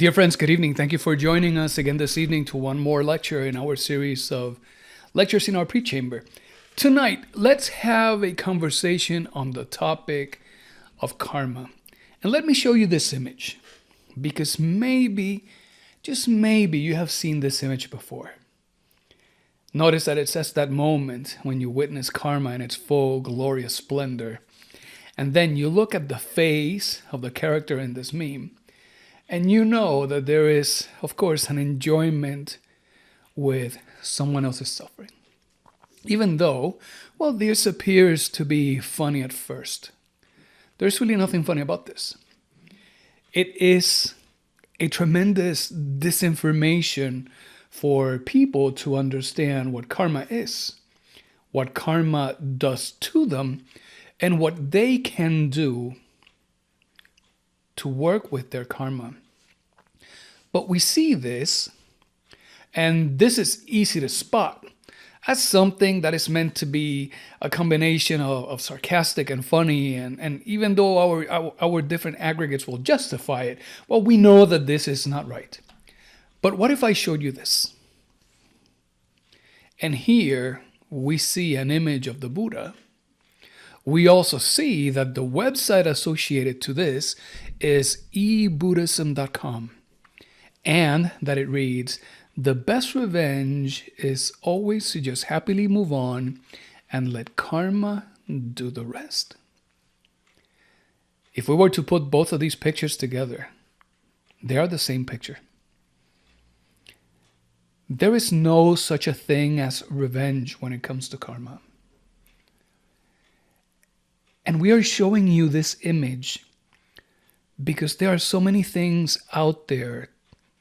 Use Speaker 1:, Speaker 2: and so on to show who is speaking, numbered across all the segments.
Speaker 1: Dear friends, good evening. Thank you for joining us again this evening to one more lecture in our series of lectures in our pre-chamber. Tonight, let's have a conversation on the topic of karma. And let me show you this image, because maybe, just maybe, you have seen this image before. Notice that it says that moment when you witness karma in its full glorious splendor. And then you look at the face of the character in this meme, and you know that there is, of course, an enjoyment with someone else's suffering. Even though, well, this appears to be funny at first. There's really nothing funny about this. It is a tremendous disinformation for people to understand what karma is, what karma does to them, and what they can do to work with their karma. But we see this, and this is easy to spot, as something that is meant to be a combination of sarcastic and funny, and even though our different aggregates will justify it, well, we know that this is not right. But what if I showed you this? And here we see an image of the Buddha. We also see that the website associated to this is ebuddhism.com, and that it reads, "The best revenge is always to just happily move on and let karma do the rest." If we were to put both of these pictures together, they are the same picture. There is no such a thing as revenge when it comes to karma. And we are showing you this image because there are so many things out there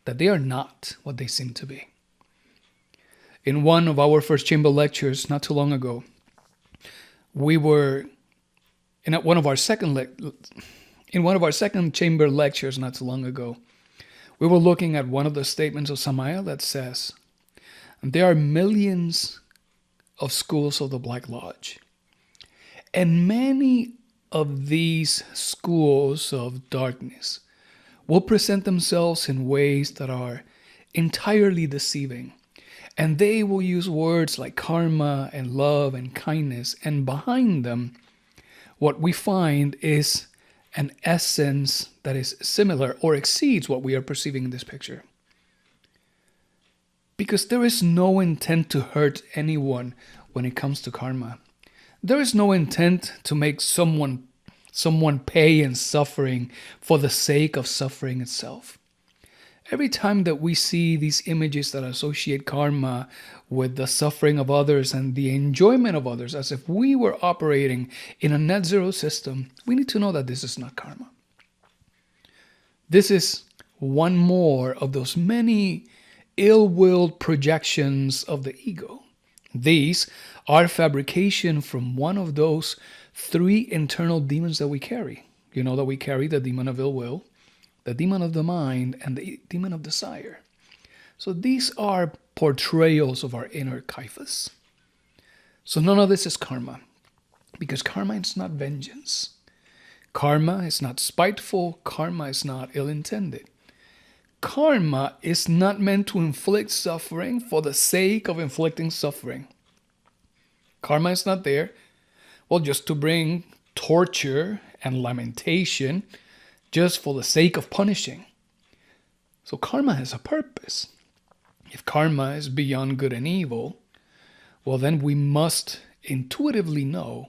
Speaker 1: that they are not what they seem to be. In one of our first chamber lectures not too long ago, we were in one of our second chamber lectures not too long ago, we were looking at one of the statements of Samaya that says, there are millions of schools of the Black Lodge. And many of these schools of darkness will present themselves in ways that are entirely deceiving. And they will use words like karma and love and kindness. And behind them, what we find is an essence that is similar or exceeds what we are perceiving in this picture. Because there is no intent to hurt anyone when it comes to karma. There is no intent to make someone pay in suffering for the sake of suffering itself. Every time that we see these images that associate karma with the suffering of others and the enjoyment of others, as if we were operating in a net zero system, we need to know that this is not karma. This is one more of those many ill-willed projections of the ego. These are fabrication from one of those three internal demons that we carry. You know that we carry the demon of ill will, the demon of the mind, and the demon of desire. So these are portrayals of our inner Caiaphas. So none of this is karma, because karma is not vengeance. Karma is not spiteful. Karma is not ill-intended. Karma is not meant to inflict suffering for the sake of inflicting suffering. Karma is not there, well, just to bring torture and lamentation just for the sake of punishing. So karma has a purpose. If karma is beyond good and evil, well, then we must intuitively know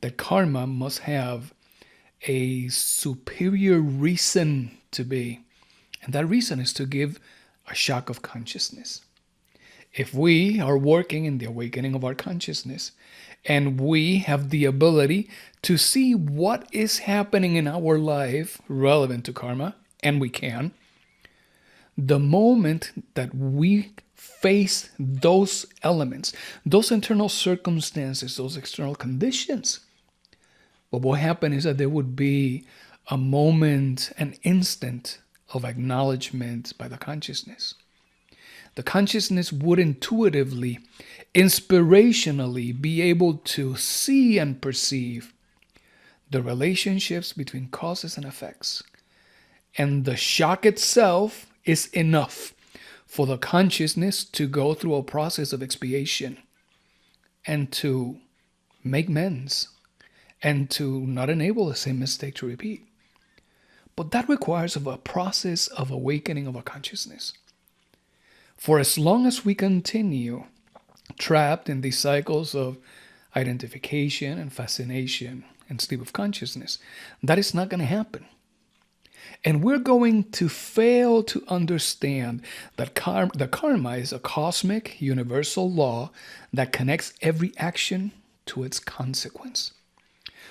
Speaker 1: that karma must have a superior reason to be. And that reason is to give a shock of consciousness. If we are working in the awakening of our consciousness, and we have the ability to see what is happening in our life relevant to karma, and we can, the moment that we face those elements, those internal circumstances, those external conditions, what will happen is that there would be a moment, an instant of acknowledgement by the consciousness. The consciousness would intuitively, inspirationally be able to see and perceive the relationships between causes and effects, And the shock itself is enough for the consciousness to go through a process of expiation and to make amends and to not enable the same mistake to repeat. But that requires a process of awakening of a consciousness. For as long as we continue trapped in these cycles of identification and fascination and sleep of consciousness, that is not going to happen. And we're going to fail to understand that the karma is a cosmic, universal law that connects every action to its consequence.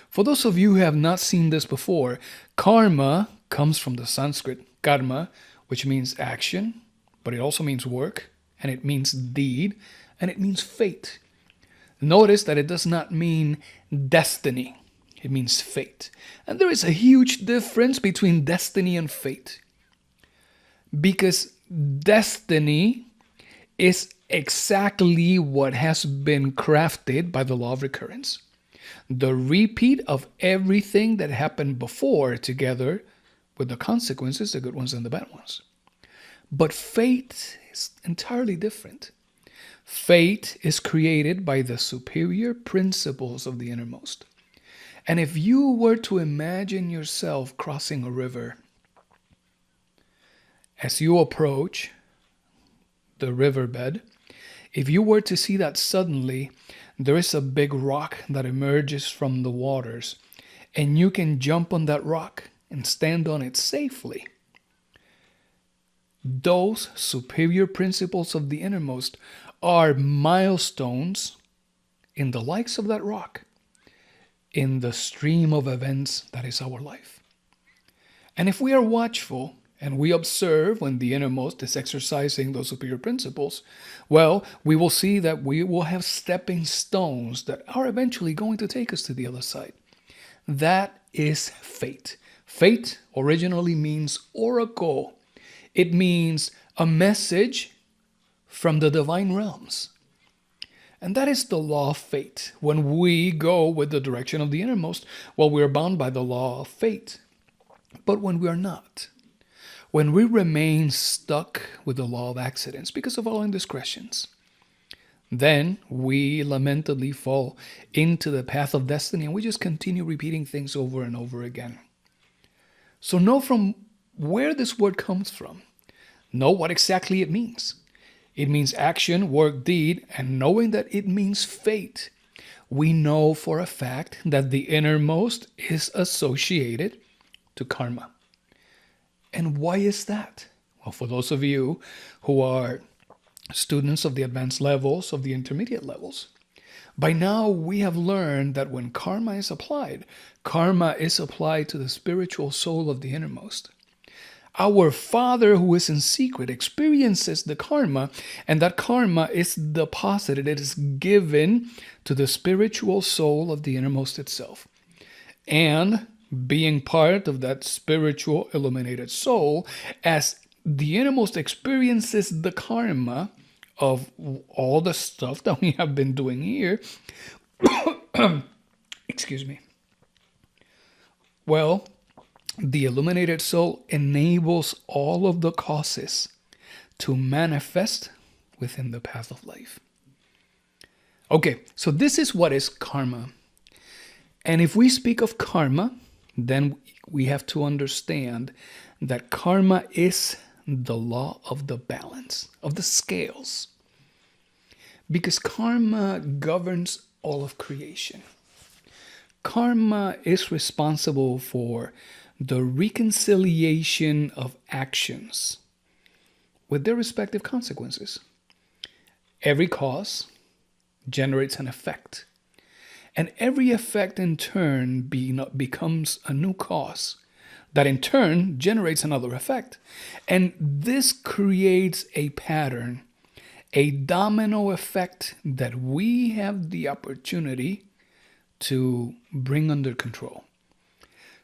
Speaker 1: For those of you who have not seen this before, karma comes from the Sanskrit karma, which means action, but it also means work, and it means deed, and it means fate. Notice that it does not mean destiny. It means fate. And there is a huge difference between destiny and fate. Because destiny is exactly what has been crafted by the law of recurrence. The repeat of everything that happened before together with the consequences, the good ones and the bad ones. But fate is entirely different. Fate is created by the superior principles of the innermost. And if you were to imagine yourself crossing a river, as you approach the riverbed, if you were to see that suddenly there is a big rock that emerges from the waters, and you can jump on that rock and stand on it safely, those superior principles of the innermost are milestones in the likes of that rock, in the stream of events that is our life. And if we are watchful and we observe when the innermost is exercising those superior principles, well, we will see that we will have stepping stones that are eventually going to take us to the other side. That is fate. Fate originally means oracle. It means a message from the divine realms. And that is the law of fate. When we go with the direction of the innermost, well, we are bound by the law of fate. But when we are not, when we remain stuck with the law of accidents because of our indiscretions, then we lamentably fall into the path of destiny and we just continue repeating things over and over again. So know from where this word comes from. Know what exactly it means. It means action, work, deed, and knowing that it means fate, we know for a fact that the innermost is associated to karma. And why is that? Well, for those of you who are students of the advanced levels, of the intermediate levels, by now we have learned that when karma is applied to the spiritual soul of the innermost. Our Father who is in secret experiences the karma, and that karma is deposited, it is given to the spiritual soul of the innermost itself. And being part of that spiritual illuminated soul, as the innermost experiences the karma of all the stuff that we have been doing here, excuse me, well, the illuminated soul enables all of the causes to manifest within the path of life. Okay, so this is what is karma. And if we speak of karma, then we have to understand that karma is the law of the balance, of the scales. Because karma governs all of creation. Karma is responsible for the reconciliation of actions with their respective consequences. Every cause generates an effect. And every effect in turn becomes a new cause that in turn generates another effect. And this creates a pattern, a domino effect that we have the opportunity to bring under control.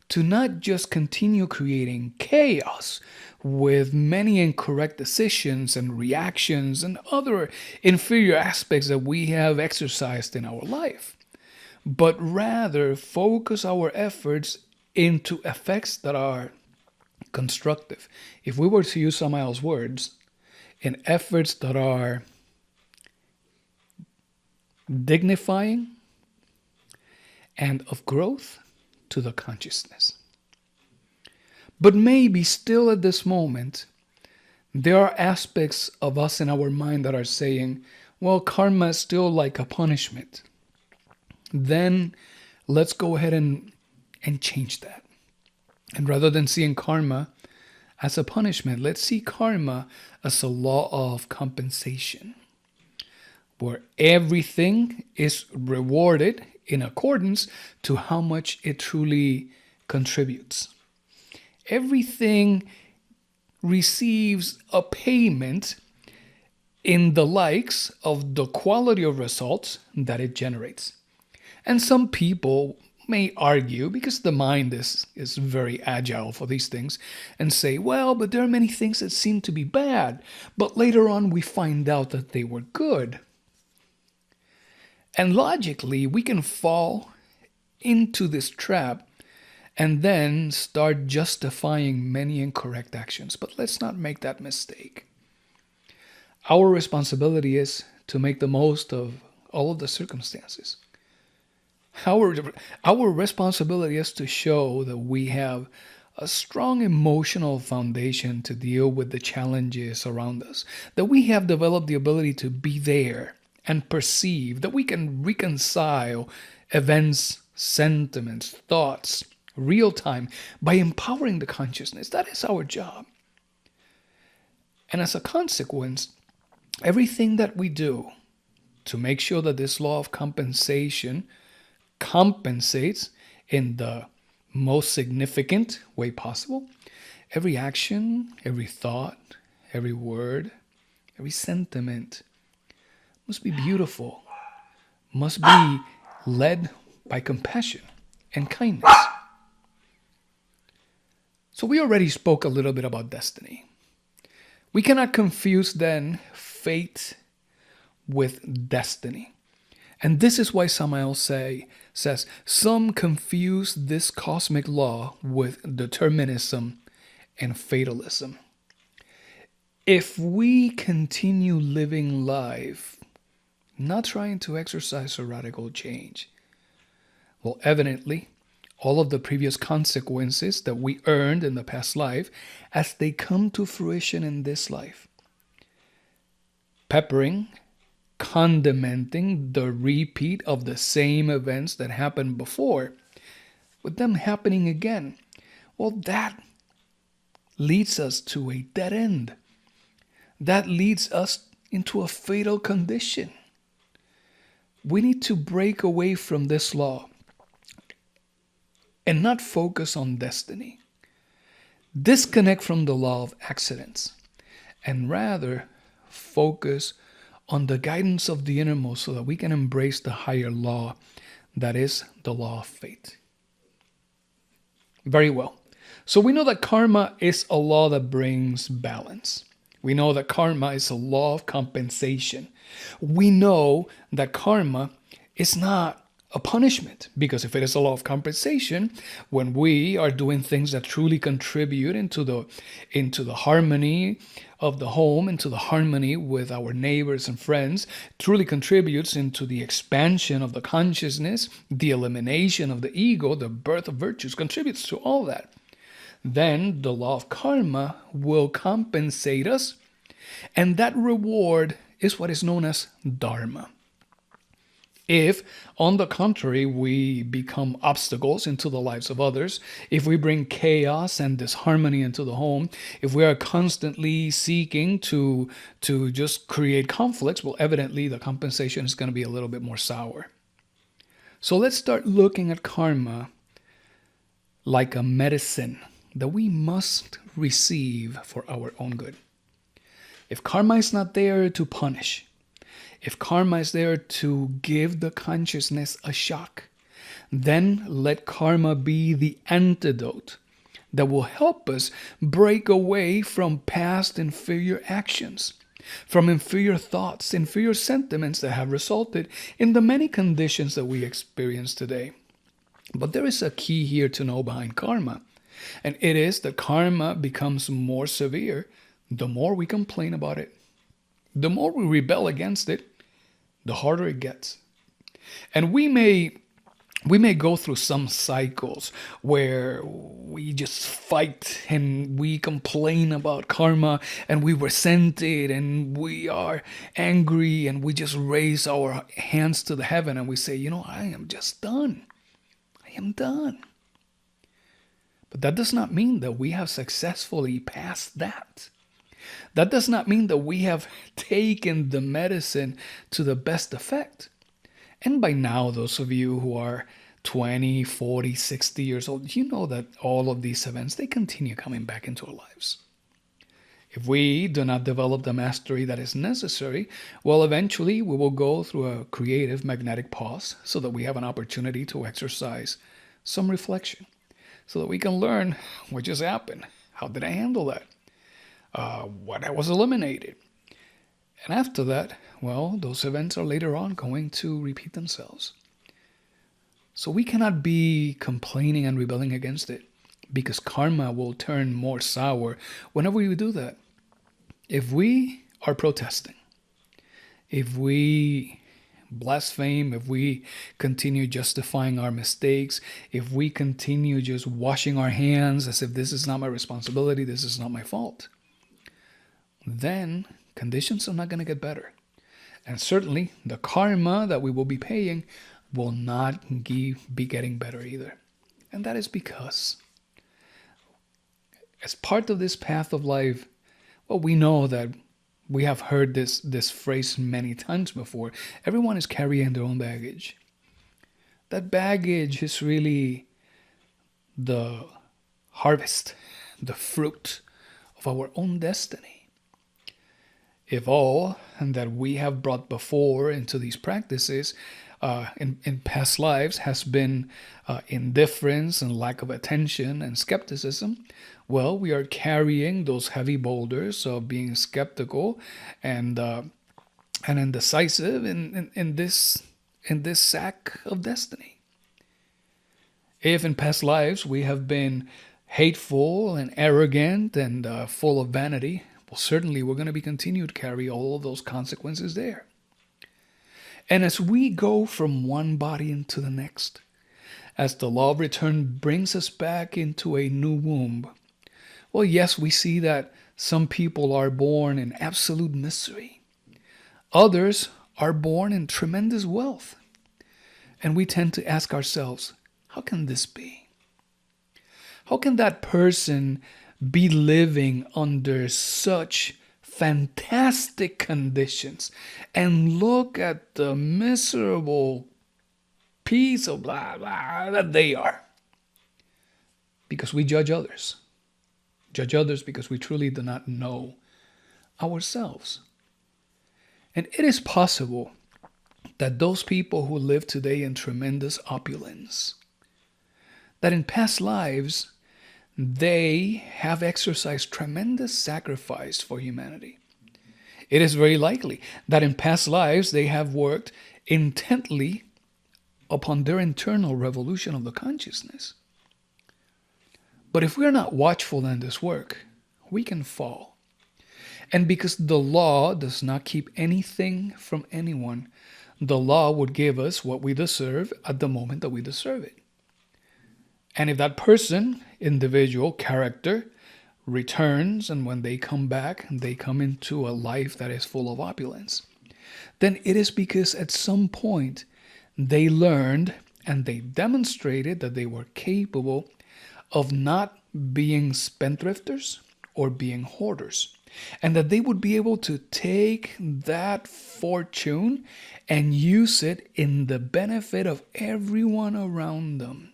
Speaker 1: To not just continue creating chaos with many incorrect decisions and reactions and other inferior aspects that we have exercised in our life, but rather focus our efforts into effects that are constructive. If we were to use Samael's words, in efforts that are dignifying and of growth to the consciousness. But maybe still at this moment, there are aspects of us in our mind that are saying, well, karma is still like a punishment. Then let's go ahead and change that. And rather than seeing karma as a punishment, let's see karma as a law of compensation, where everything is rewarded in accordance to how much it truly contributes. Everything receives a payment in the likes of the quality of results that it generates. And some people may argue, because the mind is very agile for these things, and say, well, but there are many things that seem to be bad, but later on we find out that they were good. And logically, we can fall into this trap and then start justifying many incorrect actions. But let's not make that mistake. Our responsibility is to make the most of all of the circumstances. Our responsibility is to show that we have a strong emotional foundation to deal with the challenges around us, that we have developed the ability to be there and perceive, that we can reconcile events, sentiments, thoughts, real time, by empowering the consciousness. That is our job. And as a consequence, everything that we do to make sure that this law of compensation compensates in the most significant way possible, every action, every thought, every word, every sentiment must be beautiful, must be led by compassion and kindness. So we already spoke a little bit about destiny. We cannot confuse then fate with destiny. And this is why Samael says, some confuse this cosmic law with determinism and fatalism. If we continue living life, not trying to exercise a radical change, well, evidently, all of the previous consequences that we earned in the past life, as they come to fruition in this life, peppering, condimenting the repeat of the same events that happened before, with them happening again, well, that leads us to a dead end. That leads us into a fatal condition. We need to break away from this law and not focus on destiny. Disconnect from the law of accidents and rather focus on the guidance of the innermost so that we can embrace the higher law, that is the law of fate. Very well. So we know that karma is a law that brings balance. We know that karma is a law of compensation. We know that karma is not a punishment, because if it is a law of compensation, when we are doing things that truly contribute into the harmony of the home, into the harmony with our neighbors and friends, truly contributes into the expansion of the consciousness, the elimination of the ego, the birth of virtues, contributes to all that, then the law of karma will compensate us, and that reward is what is known as dharma. If, on the contrary, we become obstacles into the lives of others, if we bring chaos and disharmony into the home, if we are constantly seeking to just create conflicts, well, evidently the compensation is going to be a little bit more sour. So let's start looking at karma like a medicine that we must receive for our own good. If karma is not there to punish, if karma is there to give the consciousness a shock, then let karma be the antidote that will help us break away from past inferior actions, from inferior thoughts, inferior sentiments that have resulted in the many conditions that we experience today. But there is a key here to know behind karma. And it is that karma becomes more severe the more we complain about it. The more we rebel against it, the harder it gets. And we may go through some cycles where we just fight and we complain about karma and we resent it and we are angry and we just raise our hands to the heaven and we say, I am just done. I am done. But that does not mean that we have successfully passed that. That does not mean that we have taken the medicine to the best effect. And by now, those of you who are 20, 40, 60 years old, you know that all of these events, they continue coming back into our lives. If we do not develop the mastery that is necessary, well, eventually we will go through a creative magnetic pause so that we have an opportunity to exercise some reflection, so that we can learn what just happened. How did I handle that? What was eliminated? And after that, well, those events are later on going to repeat themselves. So we cannot be complaining and rebelling against it, because karma will turn more sour whenever we do that. If we are protesting, if we blaspheme, if we continue justifying our mistakes, if we continue just washing our hands as if this is not my responsibility, this is not my fault, then conditions are not going to get better. And certainly the karma that we will be paying will not be getting better either. And that is because as part of this path of life, well, we know that we have heard this phrase many times before. Everyone is carrying their own baggage. That baggage is really the harvest, the fruit of our own destiny. If all that we have brought before into these practices in past lives has been indifference and lack of attention and skepticism, well, we are carrying those heavy boulders of being skeptical and indecisive in this sack of destiny. If in past lives we have been hateful and arrogant and full of vanity, well, certainly we're going to be continued to carry all of those consequences there. And as we go from one body into the next, as the law of return brings us back into a new womb, well, yes, we see that some people are born in absolute misery. Others are born in tremendous wealth. And we tend to ask ourselves, how can this be? How can that person be living under such fantastic conditions and look at the miserable piece of blah blah that they are? Because we judge others. Judge others because we truly do not know ourselves. And it is possible that those people who live today in tremendous opulence, that in past lives they have exercised tremendous sacrifice for humanity. It is very likely that in past lives they have worked intently upon their internal revolution of the consciousness. But if we are not watchful in this work, we can fall. And because the law does not keep anything from anyone, the law would give us what we deserve at the moment that we deserve it. And if that person, individual, character, returns, and when they come back, they come into a life that is full of opulence, then it is because at some point they learned and they demonstrated that they were capable of not being spendthrifters or being hoarders, and that they would be able to take that fortune and use it in the benefit of everyone around them.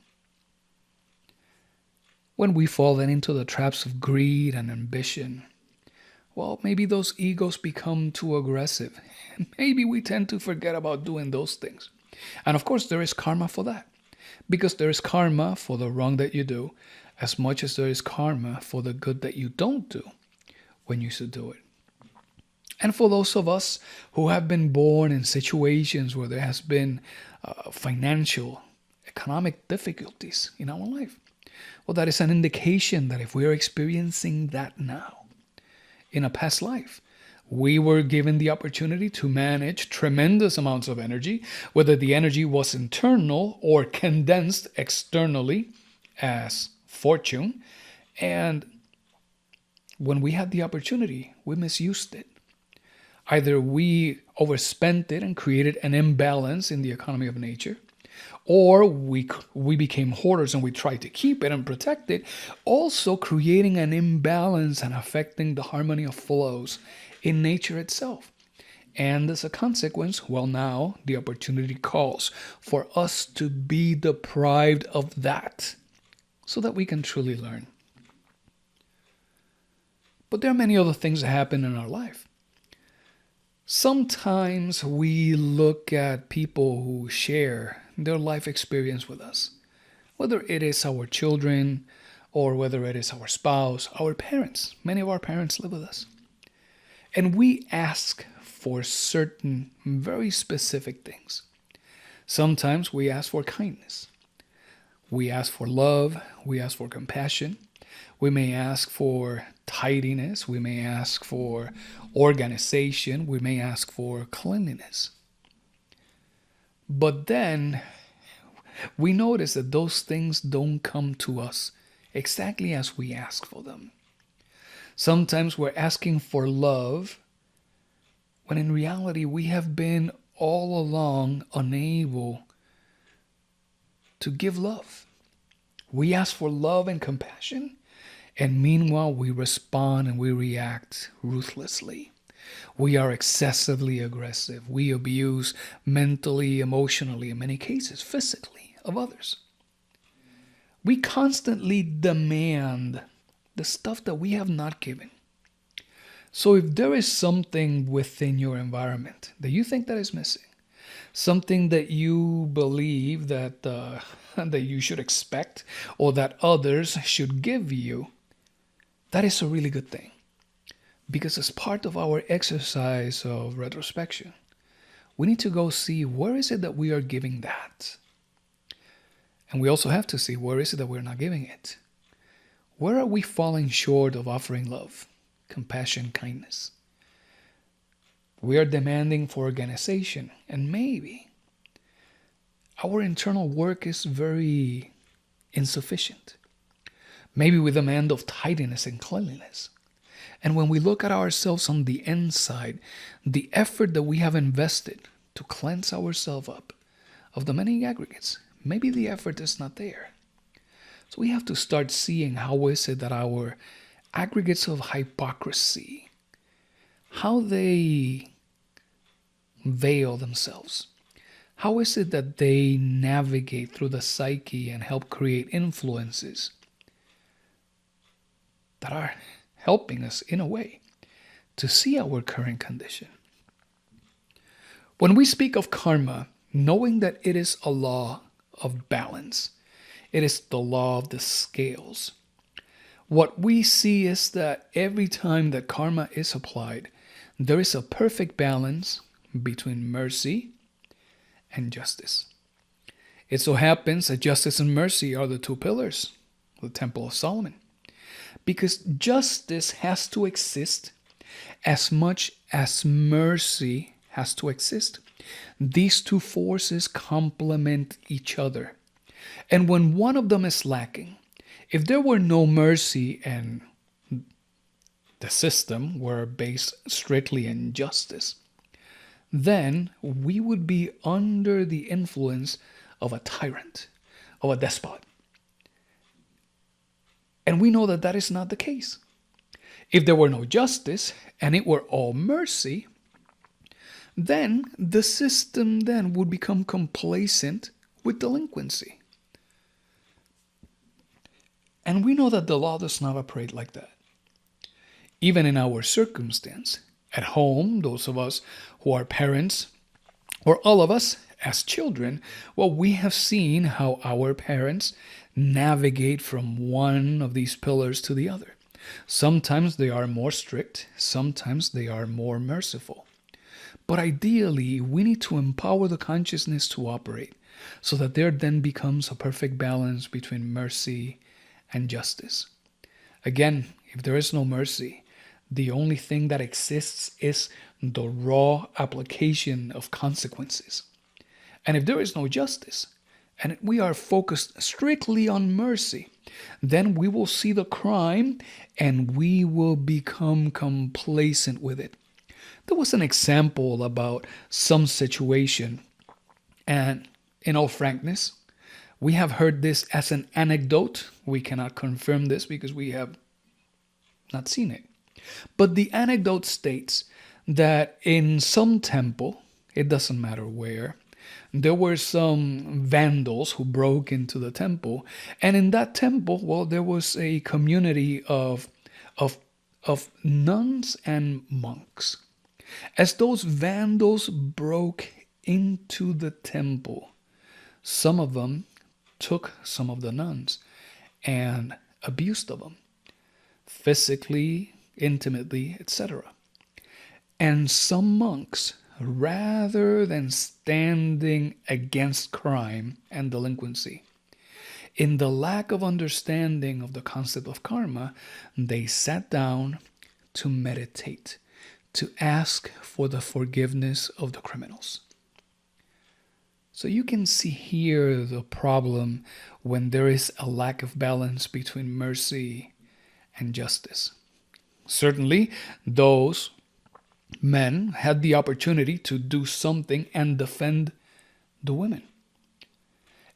Speaker 1: When we fall then into the traps of greed and ambition, well, maybe those egos become too aggressive. And maybe we tend to forget about doing those things. And of course, there is karma for that. Because there is karma for the wrong that you do, as much as there is karma for the good that you don't do when you should do it. And for those of us who have been born in situations where there has been financial, economic difficulties in our life, Well, that is an indication that if we are experiencing that now, in a past life, we were given the opportunity to manage tremendous amounts of energy, whether the energy was internal or condensed externally as fortune. And when we had the opportunity, we misused it. Either we overspent it and created an imbalance in the economy of nature, or we became hoarders and we tried to keep it and protect it, also creating an imbalance and affecting the harmony of flows in nature itself. And as a consequence, well, now the opportunity calls for us to be deprived of that so that we can truly learn. But there are many other things that happen in our life. Sometimes we look at people who share their life experience with us, whether it is our children or whether it is our spouse, our parents. Many of our parents live with us. And we ask for certain very specific things. Sometimes we ask for kindness. We ask for love. We ask for compassion. We may ask for tidiness. We may ask for organization. We may ask for cleanliness. But then we notice that those things don't come to us exactly as we ask for them. Sometimes we're asking for love when in reality we have been all along unable to give love. We ask for love and compassion, and meanwhile we respond and we react ruthlessly. We are excessively aggressive. We abuse mentally, emotionally, in many cases, physically, of others. We constantly demand the stuff that we have not given. So if there is something within your environment that you think that is missing, something that you believe that that you should expect or that others should give you, that is a really good thing. Because as part of our exercise of retrospection, we need to go see where is it that we are giving that. And we also have to see where is it that we're not giving it. Where are we falling short of offering love, compassion, kindness? We are demanding for organization, and maybe our internal work is very insufficient. Maybe we demand of tidiness and cleanliness. And when we look at ourselves on the inside, the effort that we have invested to cleanse ourselves up of the many aggregates, maybe the effort is not there. So we have to start seeing how is it that our aggregates of hypocrisy, how they veil themselves. How is it that they navigate through the psyche and help create influences that are helping us in a way to see our current condition? When we speak of karma, knowing that it is a law of balance, it is the law of the scales. What we see is that every time that karma is applied, there is a perfect balance between mercy and justice. It so happens that justice and mercy are the two pillars of the Temple of Solomon. Because justice has to exist as much as mercy has to exist. These two forces complement each other. And when one of them is lacking, if there were no mercy and the system were based strictly in justice, then we would be under the influence of a tyrant, of a despot. And we know that that is not the case. If there were no justice and it were all mercy, then the system then would become complacent with delinquency. And we know that the law does not operate like that. Even in our circumstance, at home, those of us who are parents, or all of us as children, well, we have seen how our parents navigate from one of these pillars to the other. Sometimes they are more strict, sometimes they are more merciful. But ideally, we need to empower the consciousness to operate so that there then becomes a perfect balance between mercy and justice. Again, if there is no mercy, the only thing that exists is the raw application of consequences. And if there is no justice, and we are focused strictly on mercy, then we will see the crime and we will become complacent with it. There was an example about some situation, and in all frankness, we have heard this as an anecdote. We cannot confirm this because we have not seen it. But the anecdote states that in some temple, it doesn't matter where, there were some vandals who broke into the temple. And in that temple, well, there was a community of nuns and monks. As those vandals broke into the temple, some of them took some of the nuns and abused of them, physically, intimately, etc. And some monks, rather than standing against crime and delinquency, in the lack of understanding of the concept of karma, they sat down to meditate, to ask for the forgiveness of the criminals. So you can see here the problem when there is a lack of balance between mercy and justice. Certainly, those men had the opportunity to do something and defend the women.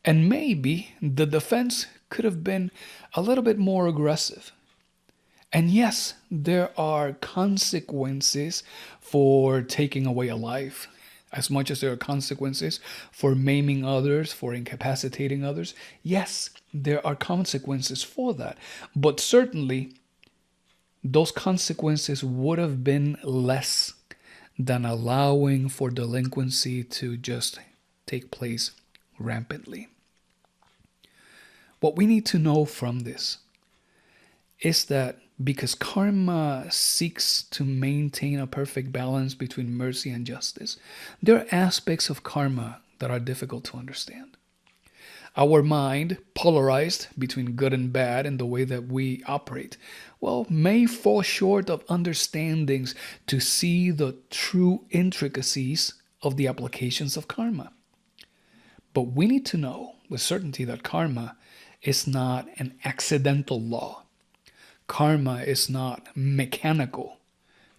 Speaker 1: And maybe the defense could have been a little bit more aggressive. And yes, there are consequences for taking away a life, as much as there are consequences for maiming others, for incapacitating others. Yes, there are consequences for that. But certainly, those consequences would have been less than allowing for delinquency to just take place rampantly. What we need to know from this is that because karma seeks to maintain a perfect balance between mercy and justice, there are aspects of karma that are difficult to understand. Our mind, polarized between good and bad in the way that we operate, well, may fall short of understandings to see the true intricacies of the applications of karma. But we need to know with certainty that karma is not an accidental law. Karma is not mechanical.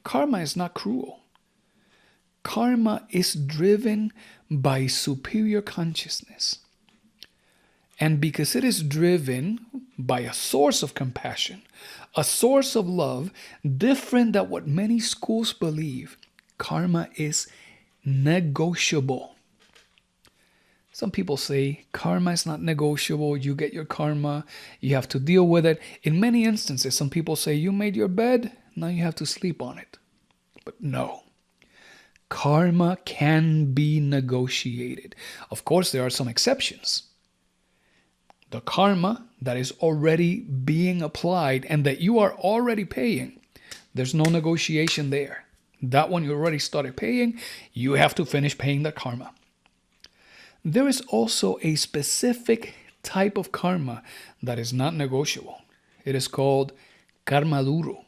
Speaker 1: Karma is not cruel. Karma is driven by superior consciousness. And because it is driven by a source of compassion, a source of love, different than what many schools believe, karma is negotiable. Some people say karma is not negotiable. You get your karma. You have to deal with it. In many instances, some people say you made your bed. Now you have to sleep on it. But no. Karma can be negotiated. Of course, there are some exceptions. The karma that is already being applied and that you are already paying, there's no negotiation there. That one you already started paying, you have to finish paying that karma. There is also a specific type of karma that is not negotiable. It is called karma duro.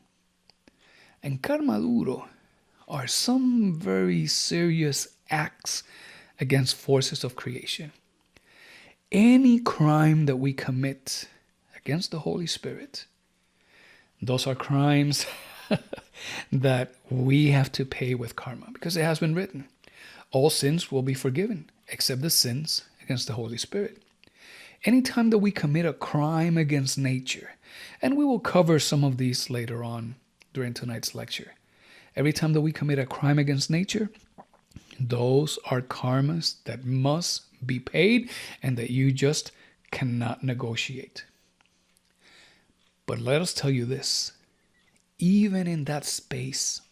Speaker 1: And karma duro are some very serious acts against forces of creation. Any crime that we commit against the Holy Spirit, those are crimes that we have to pay with karma, because it has been written, all sins will be forgiven except the sins against the Holy Spirit. Anytime that we commit a crime against nature, and we will cover some of these later on during tonight's lecture, every time that we commit a crime against nature, those are karmas that must be paid and that you just cannot negotiate. But let us tell you this, even in that space,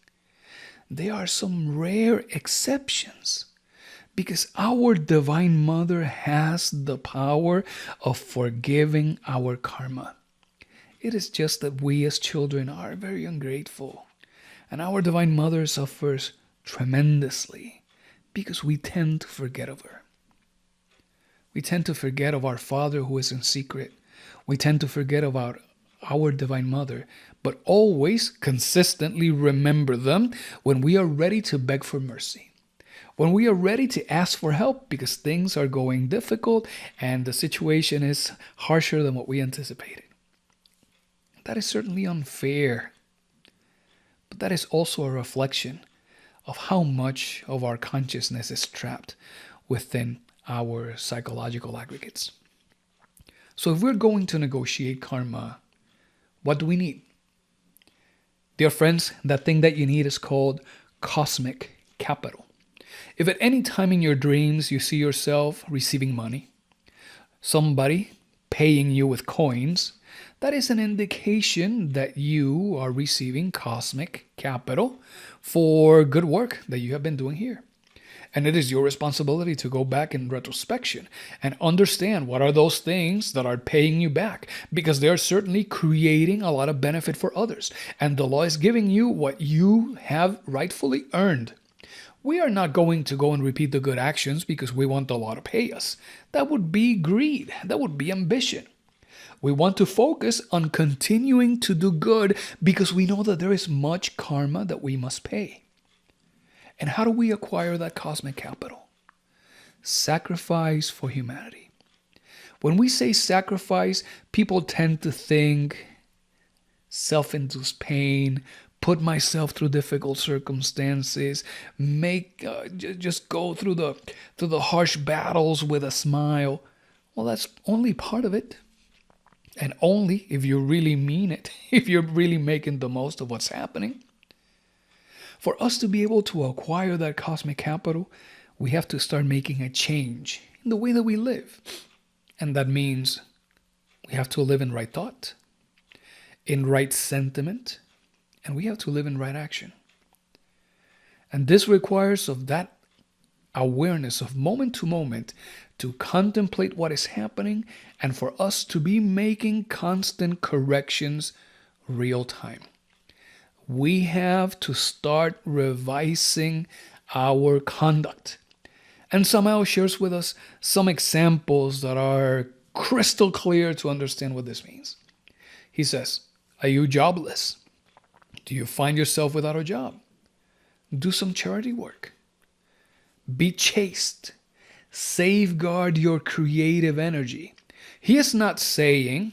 Speaker 1: there are some rare exceptions, because our Divine Mother has the power of forgiving our karma. It is just that we as children are very ungrateful, and our Divine Mother suffers tremendously because we tend to forget of her. We tend to forget of our Father who is in secret. We tend to forget about our Divine Mother, but always consistently remember them when we are ready to beg for mercy. When we are ready to ask for help because things are going difficult and the situation is harsher than what we anticipated. That is certainly unfair, but that is also a reflection of how much of our consciousness is trapped within our psychological aggregates. So if we're going to negotiate karma, what do we need? Dear friends, that thing that you need is called cosmic capital. If at any time in your dreams you see yourself receiving money, somebody paying you with coins, that is an indication that you are receiving cosmic capital for good work that you have been doing here. And it is your responsibility to go back in retrospection and understand what are those things that are paying you back, because they are certainly creating a lot of benefit for others. And the law is giving you what you have rightfully earned. We are not going to go and repeat the good actions because we want the law to pay us. That would be greed. That would be ambition. We want to focus on continuing to do good because we know that there is much karma that we must pay. And how do we acquire that cosmic capital? Sacrifice for humanity. When we say sacrifice, people tend to think self-induced pain, put myself through difficult circumstances, just go through the harsh battles with a smile. Well, that's only part of it. And only if you really mean it, if you're really making the most of what's happening. For us to be able to acquire that cosmic capital, we have to start making a change in the way that we live. And that means we have to live in right thought, in right sentiment, and we have to live in right action. And this requires of that awareness of moment to moment to contemplate what is happening and for us to be making constant corrections real time. We have to start revising our conduct. And somehow shares with us some examples that are crystal clear to understand what this means. He says, are you jobless? Do you find yourself without a job? Do some charity work. Be chaste. Safeguard your creative energy. He is not saying,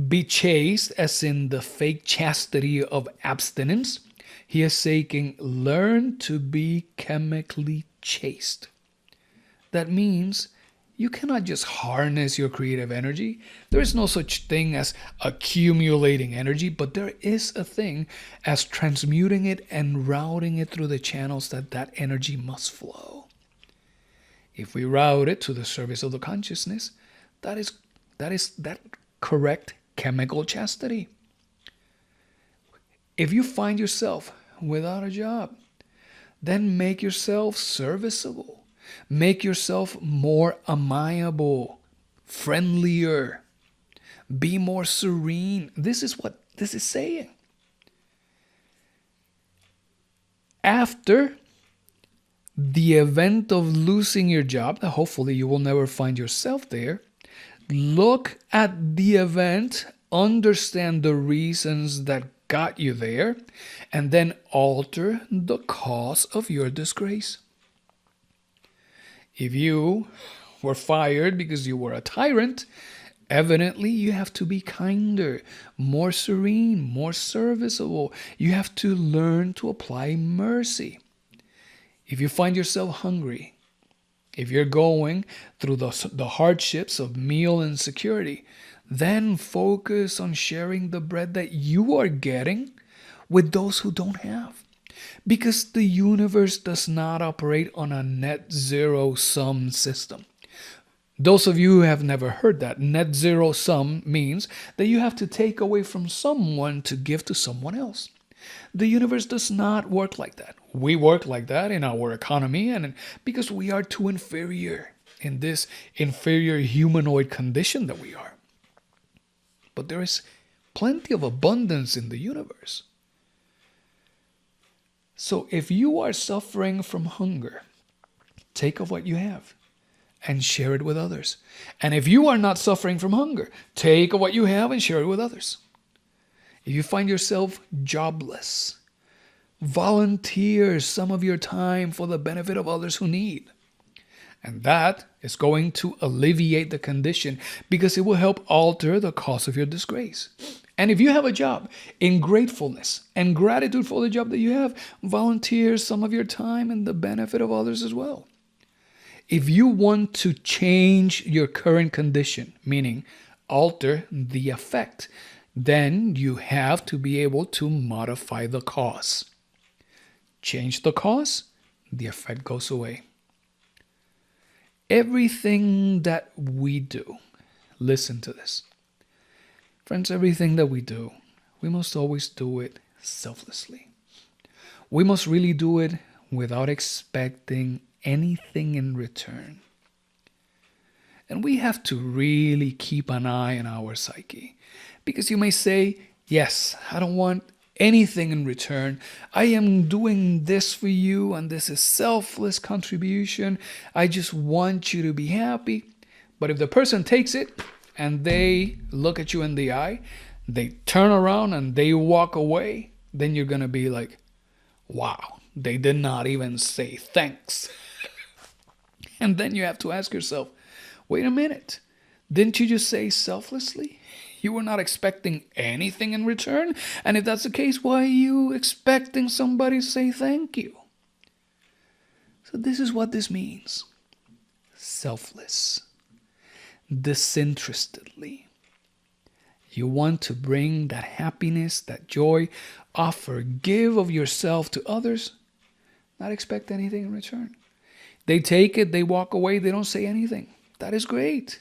Speaker 1: be chaste as in the fake chastity of abstinence. He is saying, learn to be chemically chaste. That means you cannot just harness your creative energy. There is no such thing as accumulating energy, but there is a thing as transmuting it and routing it through the channels that energy must flow. If we route it to the service of the consciousness, that is that correct chemical chastity. If you find yourself without a job, then make yourself serviceable. Make yourself more amiable, friendlier. Be more serene. This is what this is saying. After the event of losing your job, hopefully you will never find yourself there, look at the event, understand the reasons that got you there, and then alter the cause of your disgrace. If you were fired because you were a tyrant, evidently you have to be kinder, more serene, more serviceable. You have to learn to apply mercy. If you find yourself hungry, if you're going through the hardships of meal insecurity, then focus on sharing the bread that you are getting with those who don't have. Because the universe does not operate on a net zero sum system. Those of you who have never heard that, net zero sum means that you have to take away from someone to give to someone else. The universe does not work like that. We work like that in our economy, and because we are too inferior in this inferior humanoid condition that we are. But there is plenty of abundance in the universe. So if you are suffering from hunger, take of what you have and share it with others. And if you are not suffering from hunger, take what you have and share it with others. If you find yourself jobless, volunteer some of your time for the benefit of others who need. And that is going to alleviate the condition because it will help alter the cause of your disgrace. And if you have a job, in gratefulness and gratitude for the job that you have, volunteer some of your time in the benefit of others as well. If you want to change your current condition, meaning alter the effect, then you have to be able to modify the cause. Change the cause, the effect goes away. Everything that we do, listen to this. Friends, everything that we do, we must always do it selflessly. We must really do it without expecting anything in return. And we have to really keep an eye on our psyche. Because you may say, yes, I don't want anything in return. I am doing this for you, and this is selfless contribution. I just want you to be happy. But if the person takes it and they look at you in the eye, they turn around and they walk away, then you're going to be like, wow, they did not even say thanks. And then you have to ask yourself, wait a minute, didn't you just say selflessly? You were not expecting anything in return? And if that's the case, why are you expecting somebody to say thank you? So this is what this means. Selfless. Disinterestedly. You want to bring that happiness, that joy, offer, give of yourself to others, not expect anything in return. They take it, they walk away, they don't say anything. That is great.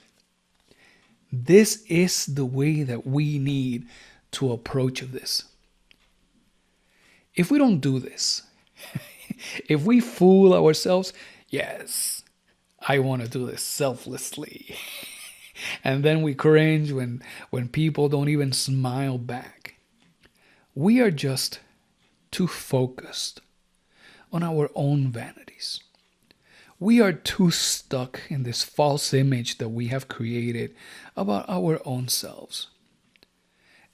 Speaker 1: This is the way that we need to approach this. If we don't do this, if we fool ourselves, yes, I want to do this selflessly. And then we cringe when people don't even smile back. We are just too focused on our own vanities. We are too stuck in this false image that we have created about our own selves.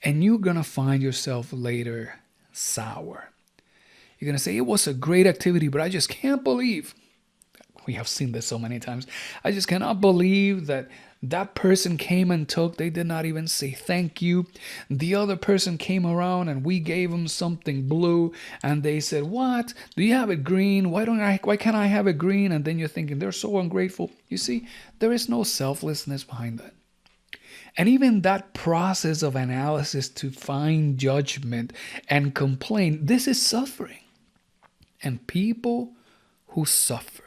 Speaker 1: And you're going to find yourself later sour. You're going to say, it was a great activity, but I just can't believe. We have seen this so many times. I just cannot believe that person came and took. They did not even say thank you. The other person came around and we gave them something blue and they said, what? Do you have it green? Why can't I have it green? And then you're thinking, they're so ungrateful. You see, there is no selflessness behind that. And even that process of analysis to find judgment and complain, this is suffering. And people who suffer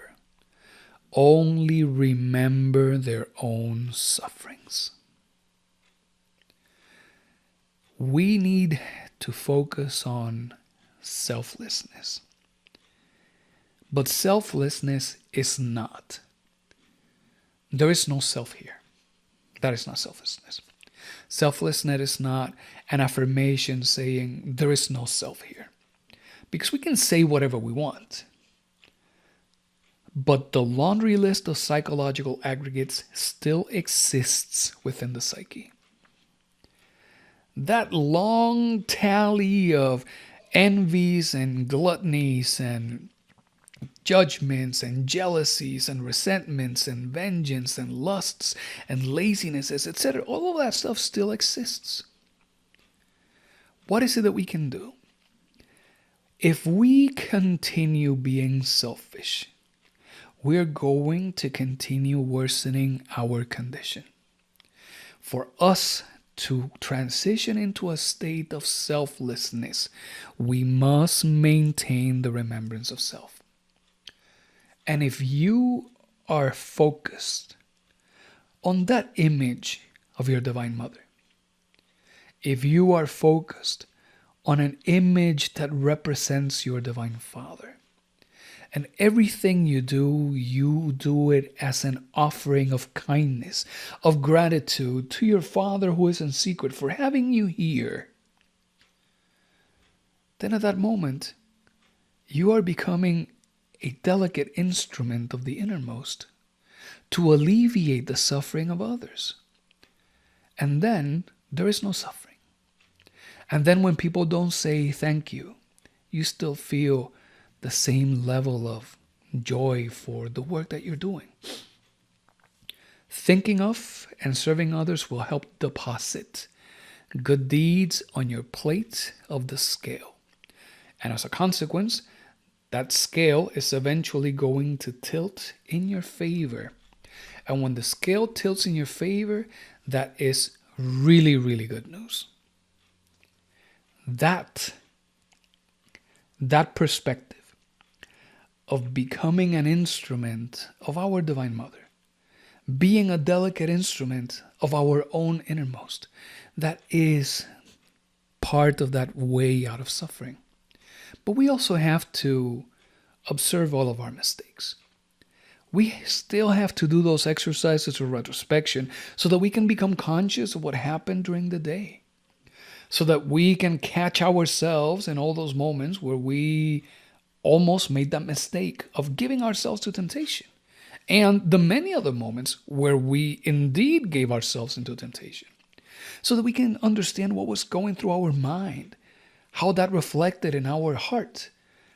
Speaker 1: only remember their own sufferings. We need to focus on selflessness. But selflessness is not. There is no self here. That is not selflessness. Selflessness is not an affirmation saying there is no self here. Because we can say whatever we want. But the laundry list of psychological aggregates still exists within the psyche. That long tally of envies and gluttonies and judgments and jealousies and resentments and vengeance and lusts and lazinesses, etc., all of that stuff still exists. What is it that we can do? If we continue being selfish, we're going to continue worsening our condition. For us to transition into a state of selflessness, we must maintain the remembrance of self. And if you are focused on that image of your Divine Mother, if you are focused on an image that represents your Divine Father, and everything you do it as an offering of kindness, of gratitude to your Father who is in secret for having you here, then at that moment, you are becoming a delicate instrument of the innermost, to alleviate the suffering of others. And then there is no suffering. And then when people don't say thank you, you still feel the same level of joy for the work that you're doing. Thinking of and serving others will help deposit good deeds on your plate of the scale. And as a consequence, that scale is eventually going to tilt in your favor. And when the scale tilts in your favor, that is really, really good news. That perspective of becoming an instrument of our Divine Mother, being a delicate instrument of our own innermost, that is part of that way out of suffering. But we also have to observe all of our mistakes. We still have to do those exercises of retrospection so that we can become conscious of what happened during the day. So that we can catch ourselves in all those moments where we almost made that mistake of giving ourselves to temptation. And the many other moments where we indeed gave ourselves into temptation. So that we can understand what was going through our mind, how that reflected in our heart,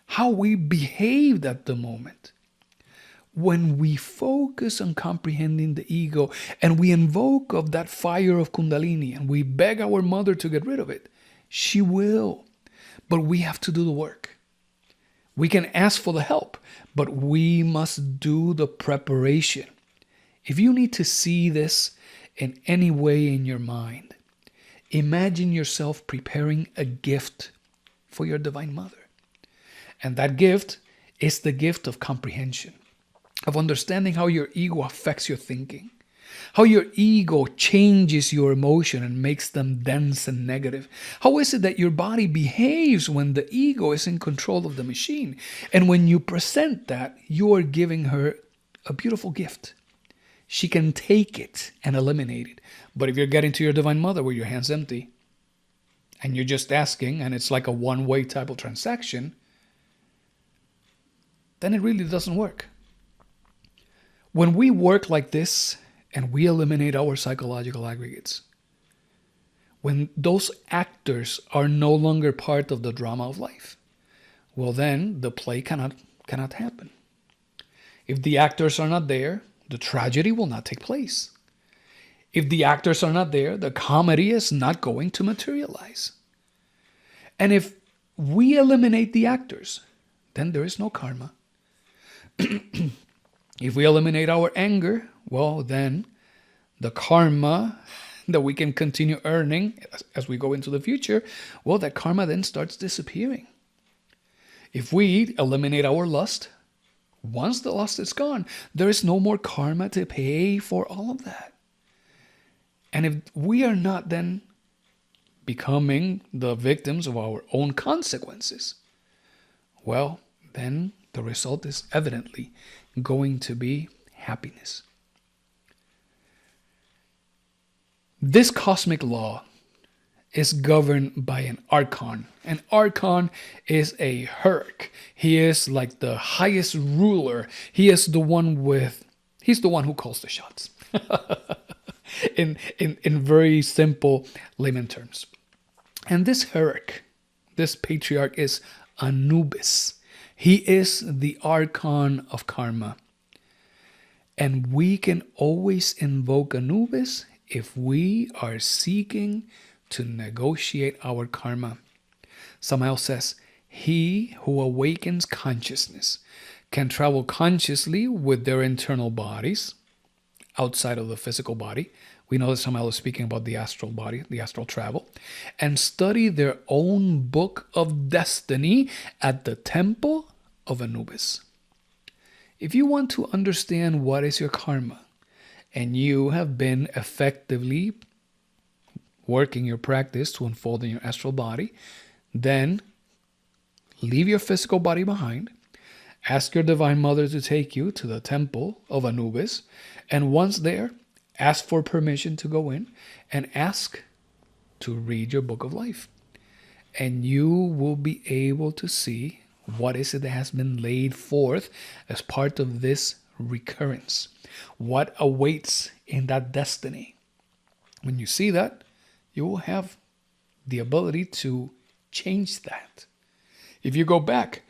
Speaker 1: how we behaved at the moment. When we focus on comprehending the ego and we invoke of that fire of Kundalini and we beg our mother to get rid of it, she will. But we have to do the work. We can ask for the help, but we must do the preparation. If you need to see this in any way in your mind, imagine yourself preparing a gift for your Divine Mother. And that gift is the gift of comprehension, of understanding how your ego affects your thinking, how your ego changes your emotion and makes them dense and negative. How is it that your body behaves when the ego is in control of the machine? And when you present that, you are giving her a beautiful gift. She can take it and eliminate it. But if you're getting to your Divine Mother with your hands empty, and you're just asking, and it's like a one-way type of transaction, then it really doesn't work. When we work like this and we eliminate our psychological aggregates, when those actors are no longer part of the drama of life, well then the play cannot happen. If the actors are not there, the tragedy will not take place. If the actors are not there, the comedy is not going to materialize. And if we eliminate the actors, then there is no karma. If we eliminate our anger, well, then the karma that we can continue earning as we go into the future, well, that karma then starts disappearing. If we eliminate our lust, once the lust is gone, there is no more karma to pay for all of that. And if we are not then becoming the victims of our own consequences, well, then the result is evidently going to be happiness. This cosmic law is governed by an Archon. An Archon is a hierarch. He is like the highest ruler. He's the one who calls the shots. in very simple layman terms. And this hierarch, this patriarch is Anubis. He is the Archon of Karma. And we can always invoke Anubis if we are seeking to negotiate our karma. Samael says, he who awakens consciousness can travel consciously with their internal bodies outside of the physical body. We know that Samael is speaking about the astral body, the astral travel, and study their own book of destiny at the temple of Anubis. If you want to understand what is your karma, and you have been effectively working your practice to unfold in your astral body, then leave your physical body behind, ask your Divine Mother to take you to the temple of Anubis, and once there, ask for permission to go in and ask to read your book of life. And you will be able to see what is it that has been laid forth as part of this recurrence, what awaits in that destiny. When you see that, you will have the ability to change that. If you go back,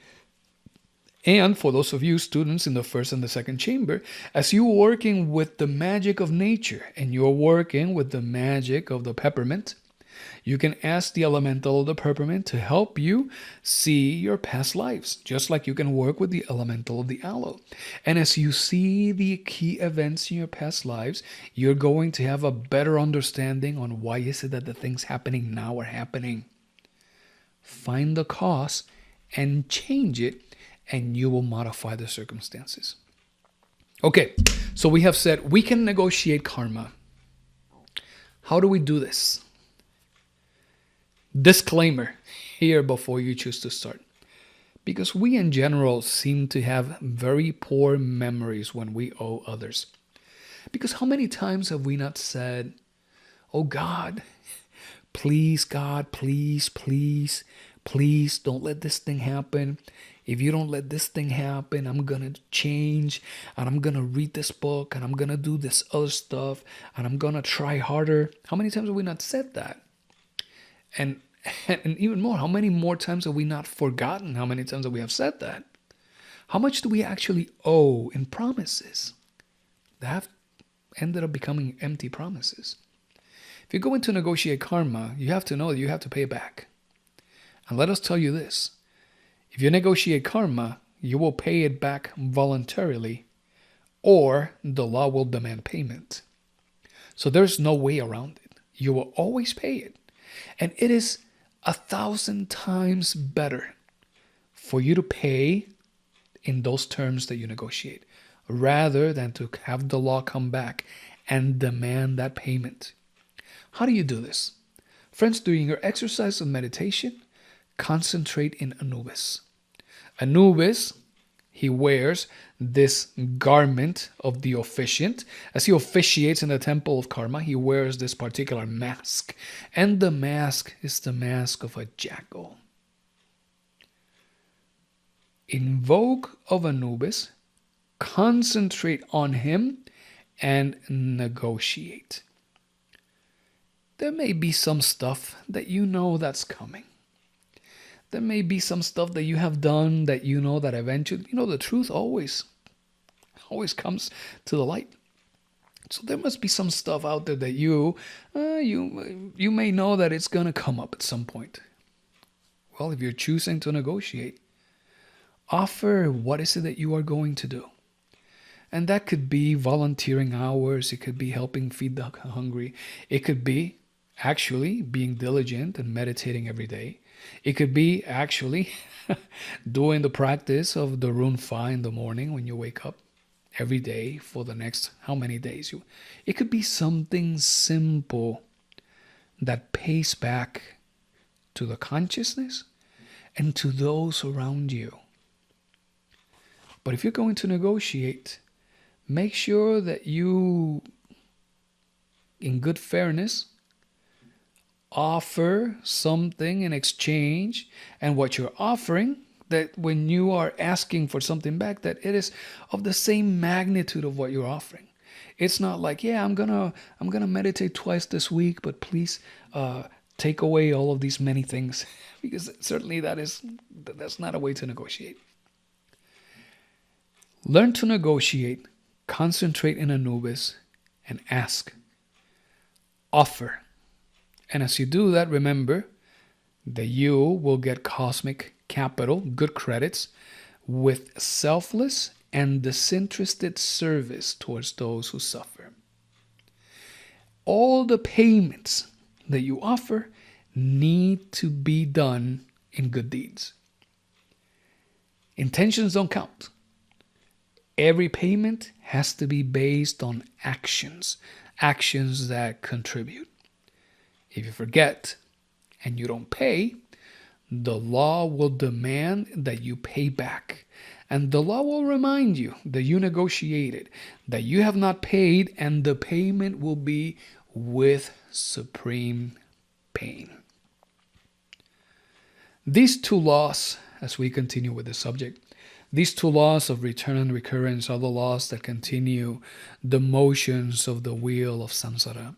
Speaker 1: and for those of you students in the first and the second chamber, as you're working with the magic of nature and you're working with the magic of the peppermint, you can ask the elemental of the peppermint to help you see your past lives, just like you can work with the elemental of the aloe. And as you see the key events in your past lives, you're going to have a better understanding on why is it that the things happening now are happening. Find the cause and change it, and you will modify the circumstances. Okay, so we have said we can negotiate karma. How do we do this? Disclaimer here before you choose to start. Because we in general seem to have very poor memories when we owe others. Because how many times have we not said, oh God, please God, please, please, please don't let this thing happen. If you don't let this thing happen, I'm going to change, and I'm going to read this book, and I'm going to do this other stuff, and I'm going to try harder. How many times have we not said that? And even more, how many more times have we not forgotten how many times that we have said that? How much do we actually owe in promises that have ended up becoming empty promises? If you go into negotiate karma, you have to know that you have to pay back. And let us tell you this. If you negotiate karma, you will pay it back voluntarily, or the law will demand payment. So there's no way around it. You will always pay it. And it is 1,000 times better for you to pay in those terms that you negotiate, rather than to have the law come back and demand that payment. How do you do this? Friends, during your exercise of meditation, concentrate in Anubis. Anubis, he wears this garment of the officiant. As he officiates in the temple of karma, he wears this particular mask. And the mask is the mask of a jackal. Invoke of Anubis, concentrate on him, and negotiate. There may be some stuff that you know that's coming. There may be some stuff that you have done that you know that eventually, the truth always comes to the light. So there must be some stuff out there that you may know that it's going to come up at some point. Well, if you're choosing to negotiate, offer what is it that you are going to do. And that could be volunteering hours. It could be helping feed the hungry. It could be actually being diligent and meditating every day. It could be actually doing the practice of the Rune Fa in the morning when you wake up every day for the next how many days. It could be something simple that pays back to the consciousness and to those around you. But if you're going to negotiate, make sure that you, in good fairness, offer something in exchange, and what you're offering, that when you are asking for something back, that it is of the same magnitude of what you're offering. It's not like, I'm gonna meditate twice this week, but please take away all of these many things, because certainly that's not a way to negotiate. Learn to negotiate, concentrate in Anubis, and ask. Offer. And as you do that, remember that you will get cosmic capital, good credits, with selfless and disinterested service towards those who suffer. All the payments that you offer need to be done in good deeds. Intentions don't count. Every payment has to be based on actions that contribute. If you forget and you don't pay, the law will demand that you pay back. And the law will remind you that you negotiated, that you have not paid, and the payment will be with supreme pain. These two laws, as we continue with the subject, These two laws of return and recurrence are the laws that continue the motions of the wheel of samsara.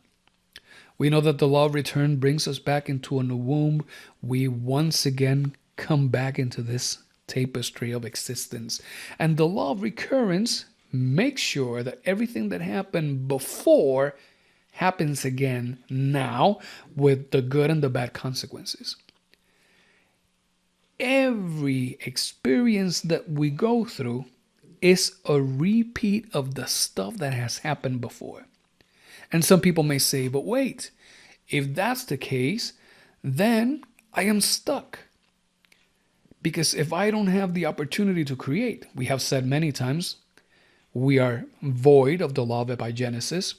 Speaker 1: We know that the law of return brings us back into a new womb. We once again come back into this tapestry of existence. And the law of recurrence makes sure that everything that happened before happens again now, with the good and the bad consequences. Every experience that we go through is a repeat of the stuff that has happened before. And some people may say, but wait, if that's the case, then I am stuck. Because if I don't have the opportunity to create, we have said many times, we are void of the law of epigenesis.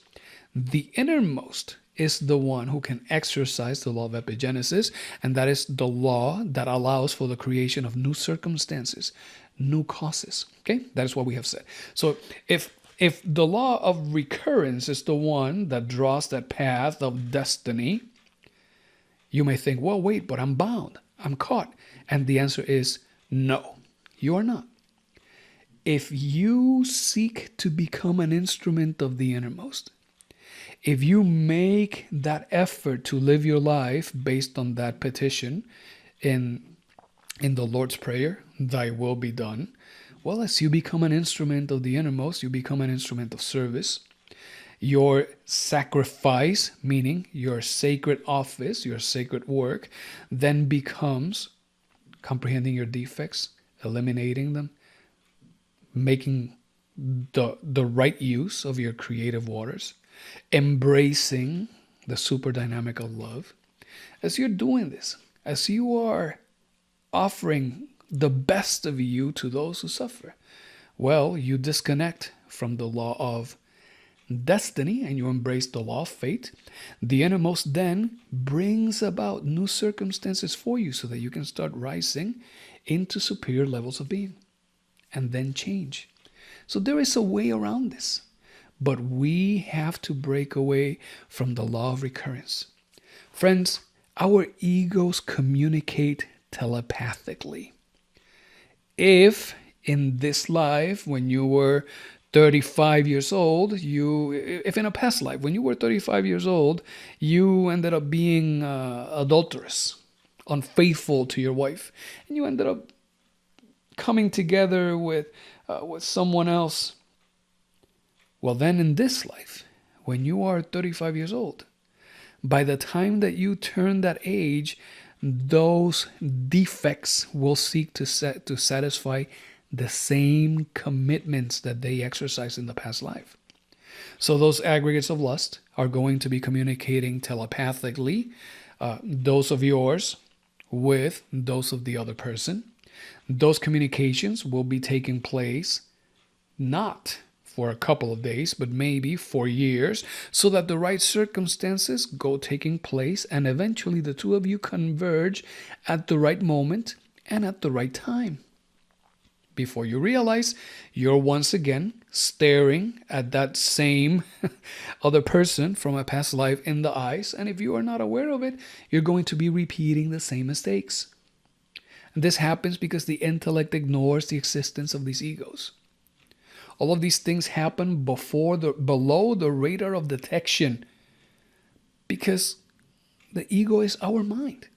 Speaker 1: The innermost is the one who can exercise the law of epigenesis, and that is the law that allows for the creation of new circumstances, new causes. Okay, that is what we have said. So if the law of recurrence is the one that draws that path of destiny, you may think, well, wait, but I'm bound, I'm caught. And the answer is no, you are not. If you seek to become an instrument of the innermost, if you make that effort to live your life based on that petition in the Lord's Prayer, thy will be done, well, as you become an instrument of the innermost, you become an instrument of service. Your sacrifice, meaning your sacred office, your sacred work, then becomes comprehending your defects, eliminating them, making the right use of your creative waters, embracing the super dynamic of love. As you're doing this, as you are offering the best of you to those who suffer, well, you disconnect from the law of destiny and you embrace the law of fate. The innermost then brings about new circumstances for you so that you can start rising into superior levels of being and then change. So there is a way around this, but we have to break away from the law of recurrence. Friends, our egos communicate telepathically. If in this life, when you were 35 years old, if in a past life, when you were 35 years old, you ended up being adulterous, unfaithful to your wife, and you ended up coming together with someone else, well, then in this life, when you are 35 years old, by the time that you turn that age, those defects will seek to satisfy the same commitments that they exercised in the past life. So those aggregates of lust are going to be communicating telepathically, those of yours with those of the other person. Those communications will be taking place not for a couple of days, but maybe for years, so that the right circumstances go taking place and eventually the two of you converge at the right moment and at the right time. Before you realize, you're once again staring at that same other person from a past life in the eyes, and if you are not aware of it, you're going to be repeating the same mistakes. And this happens because the intellect ignores the existence of these egos. All of these things happen below the radar of detection because the ego is our mind.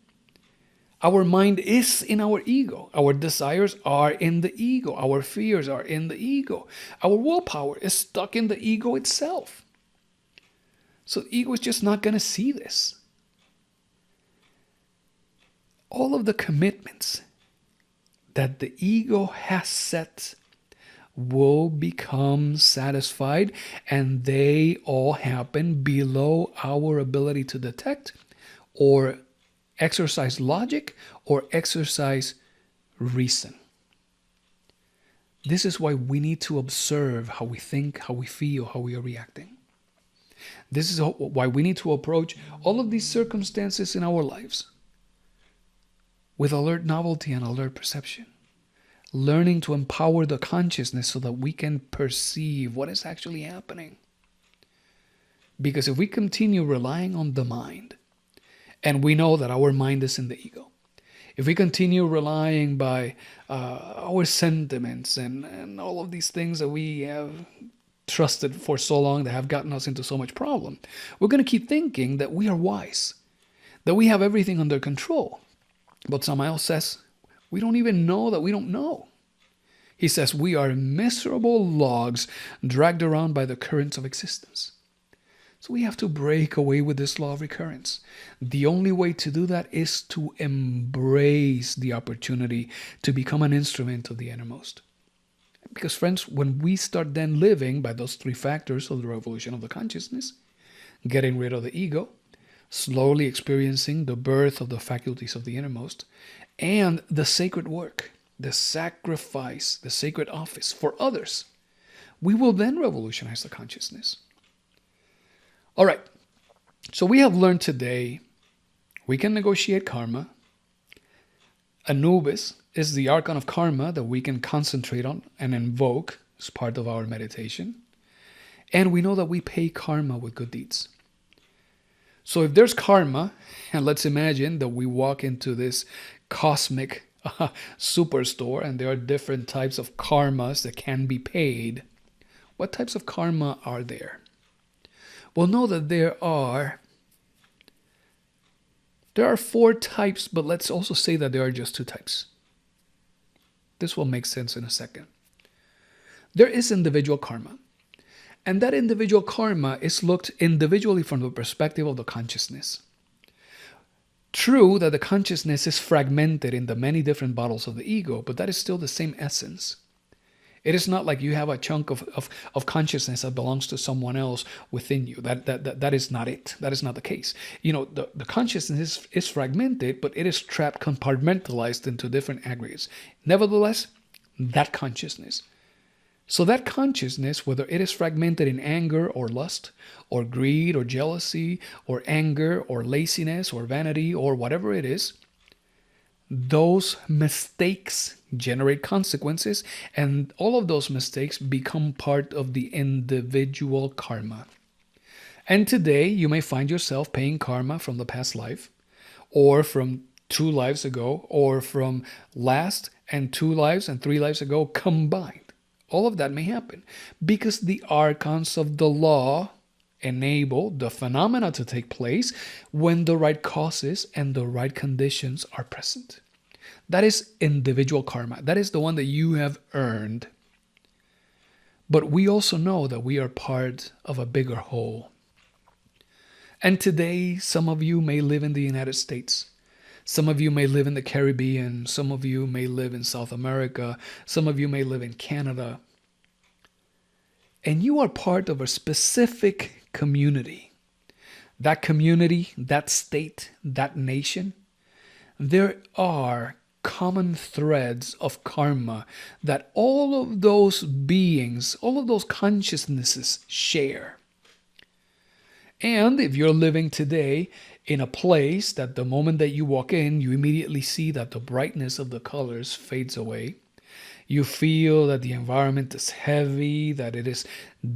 Speaker 1: Our mind is in our ego. Our desires are in the ego. Our fears are in the ego. Our willpower is stuck in the ego itself. So the ego is just not going to see this. All of the commitments that the ego has set will become satisfied, and they all happen below our ability to detect or exercise logic or exercise reason. This is why we need to observe how we think, how we feel, how we are reacting. This is why we need to approach all of these circumstances in our lives with alert novelty and alert perception. Learning to empower the consciousness so that we can perceive what is actually happening. Because if we continue relying on the mind, and we know that our mind is in the ego, If we continue relying by our sentiments and all of these things that we have trusted for so long that have gotten us into so much problem, we're going to keep thinking that we are wise, that we have everything under control. But Samael says, we don't even know that we don't know. He says, we are miserable logs dragged around by the currents of existence. So we have to break away with this law of recurrence. The only way to do that is to embrace the opportunity to become an instrument of the innermost. Because friends, when we start then living by those three factors of the revolution of the consciousness, getting rid of the ego, slowly experiencing the birth of the faculties of the innermost, and the sacred work, the sacrifice, the sacred office for others, we will then revolutionize the consciousness. All right, so we have learned today we can negotiate karma. Anubis is the Archon of Karma that we can concentrate on and invoke as part of our meditation. And we know that we pay karma with good deeds. So if there's karma, and let's imagine that we walk into this cosmic superstore and there are different types of karmas that can be paid, what types of karma are there? Well, know that there are 4 types, but let's also say that there are just 2 types. This will make sense in a second. There is individual karma. And that individual karma is looked individually from the perspective of the consciousness. True that the consciousness is fragmented into many different bottles of the ego, but that is still the same essence. It is not like you have a chunk of consciousness that belongs to someone else within you. That is not it. That is not the case. The consciousness is fragmented, but it is trapped, compartmentalized into different aggregates. Nevertheless, that consciousness. So that consciousness, whether it is fragmented in anger or lust, or greed or jealousy, or anger or laziness or vanity or whatever it is, those mistakes generate consequences, and all of those mistakes become part of the individual karma. And today you may find yourself paying karma from the past life, or from 2 lives ago, or from last and 2 lives and 3 lives ago combined. All of that may happen because the archons of the law enable the phenomena to take place when the right causes and the right conditions are present. That is individual karma. That is the one that you have earned. But we also know that we are part of a bigger whole. And today, some of you may live in the United States. Some of you may live in the Caribbean. Some of you may live in South America. Some of you may live in Canada. And you are part of a specific community. That community, that state, that nation, there are common threads of karma that all of those beings, all of those consciousnesses share. And if you're living today in a place that the moment that you walk in, you immediately see that the brightness of the colors fades away. You feel that the environment is heavy, that it is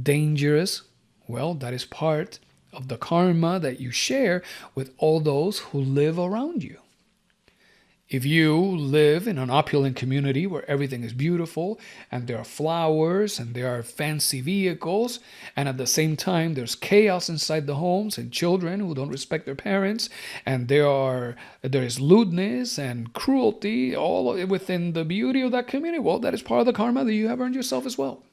Speaker 1: dangerous. Well, that is part of the karma that you share with all those who live around you. If you live in an opulent community where everything is beautiful and there are flowers and there are fancy vehicles, and at the same time there's chaos inside the homes and children who don't respect their parents, and there is lewdness and cruelty all within the beauty of that community, well, that is part of the karma that you have earned yourself as well.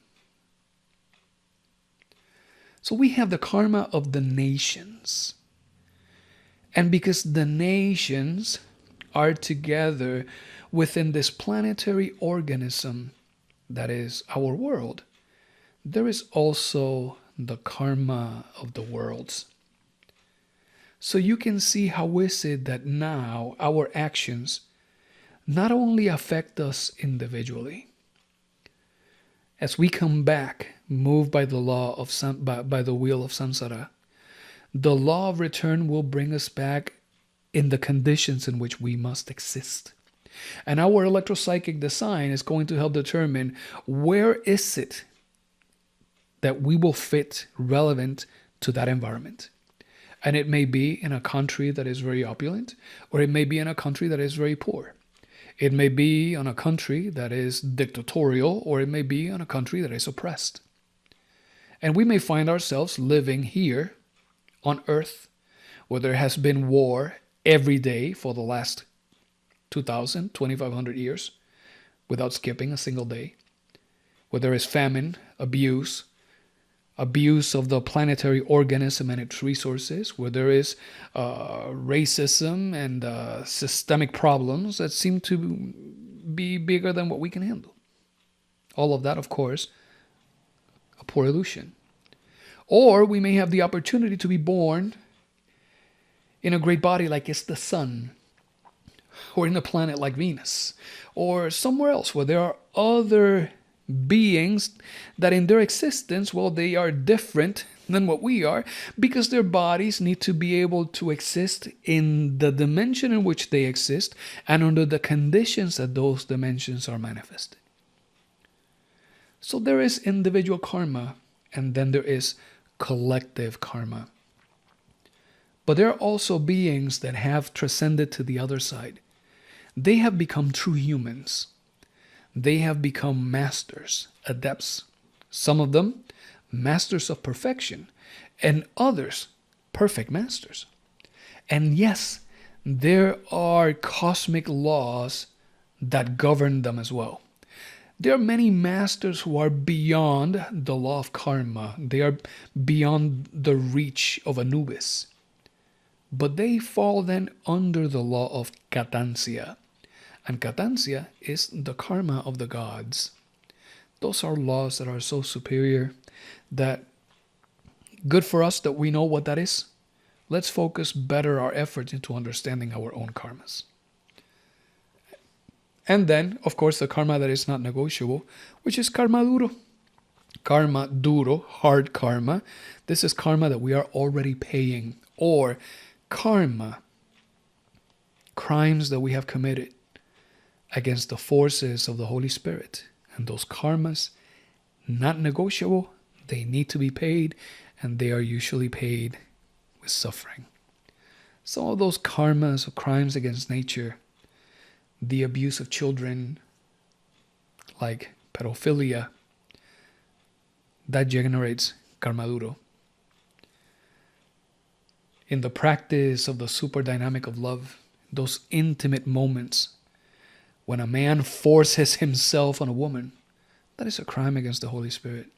Speaker 1: So we have the karma of the nations. And because the nations are together within this planetary organism that is our world, there is also the karma of the worlds. So you can see how is it that now our actions not only affect us individually. As we come back, moved by the law of by the wheel of samsara, the law of return will bring us back in the conditions in which we must exist. And our electropsychic design is going to help determine where is it that we will fit relevant to that environment. And it may be in a country that is very opulent, or it may be in a country that is very poor. It may be on a country that is dictatorial, or it may be on a country that is oppressed. And we may find ourselves living here on earth where there has been war every day for the last 2,500 years without skipping a single day, where there is famine, abuse of the planetary organism and its resources, where there is racism and systemic problems that seem to be bigger than what we can handle. All of that, of course, a poor illusion. Or we may have the opportunity to be born in a great body like it's the sun, or in a planet like Venus, or somewhere else where there are other beings that in their existence, well, they are different than what we are, because their bodies need to be able to exist in the dimension in which they exist and under the conditions that those dimensions are manifested. So there is individual karma, and then there is collective karma. But there are also beings that have transcended to the other side. They have become true humans. They have become masters, adepts. Some of them masters of perfection, and others perfect masters. And yes, there are cosmic laws that govern them as well. There are many masters who are beyond the law of karma. They are beyond the reach of Anubis. But they fall then under the law of Katancia. And Katancia is the karma of the gods. Those are laws that are so superior that good for us that we know what that is. Let's focus better our efforts into understanding our own karmas. And then, of course, the karma that is not negotiable, which is karma duro. Karma duro, hard karma. This is karma that we are already paying, or karma, crimes that we have committed against the forces of the Holy Spirit. And those karmas, not negotiable, they need to be paid, and they are usually paid with suffering. Some of those karmas of crimes against nature, the abuse of children, like pedophilia, that generates karma duro. In the practice of the super dynamic of love, those intimate moments when a man forces himself on a woman, that is a crime against the Holy Spirit.